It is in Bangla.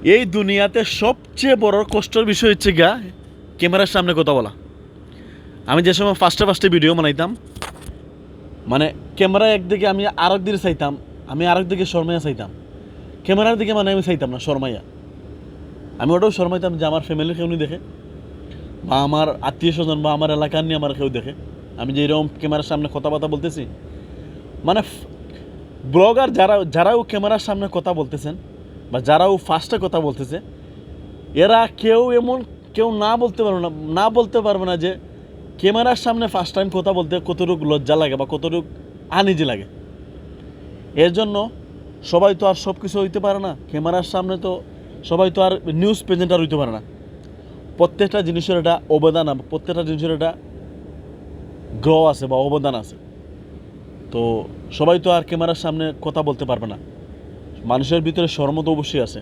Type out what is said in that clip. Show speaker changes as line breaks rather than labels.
এই দুনিয়াতে সবচেয়ে বড় কষ্টের বিষয় হচ্ছে গা ক্যামেরার সামনে কথা বলা। আমি যে সময় ফার্স্টে ভিডিও বানাইতাম, মানে ক্যামেরা একদিকে আমি আরেক দিকে চাইতাম, আমি আরেক দিকে শর্মাইয়া চাইতাম, ক্যামেরার দিকে মানে আমি চাইতাম না শর্মাইয়া। আমি ওটাও শর্মাইতাম যে আমার ফ্যামিলির কেউ দেখে, বা আমার আত্মীয় স্বজন বা আমার এলাকার নিয়ে আমার কেউ দেখে আমি যে এরকম ক্যামেরার সামনে কথাবার্তা বলতেছি। মানে ব্লগার যারাও ক্যামেরার সামনে কথা বলতেছেন বা যারাও ফার্স্টে কথা বলতেছে, এরা কেউ না বলতে পারবে না যে ক্যামেরার সামনে ফার্স্ট টাইম কথা বলতে কতটুকু লজ্জা লাগে বা কতটুকু আনইজি লাগে। এর জন্য সবাই তো আর সব কিছু হইতে পারে না ক্যামেরার সামনে, তো সবাই তো আর নিউজ প্রেজেন্টার হইতে পারে না। প্রত্যেকটা জিনিসের একটা অবদান, প্রত্যেকটা জিনিসের একটা গ্রহ আছে বা অবদান আছে। তো সবাই তো আর ক্যামেরার সামনে কথা বলতে পারবে না। মানুষের ভিতরে শরম তো অবশ্যই আছে।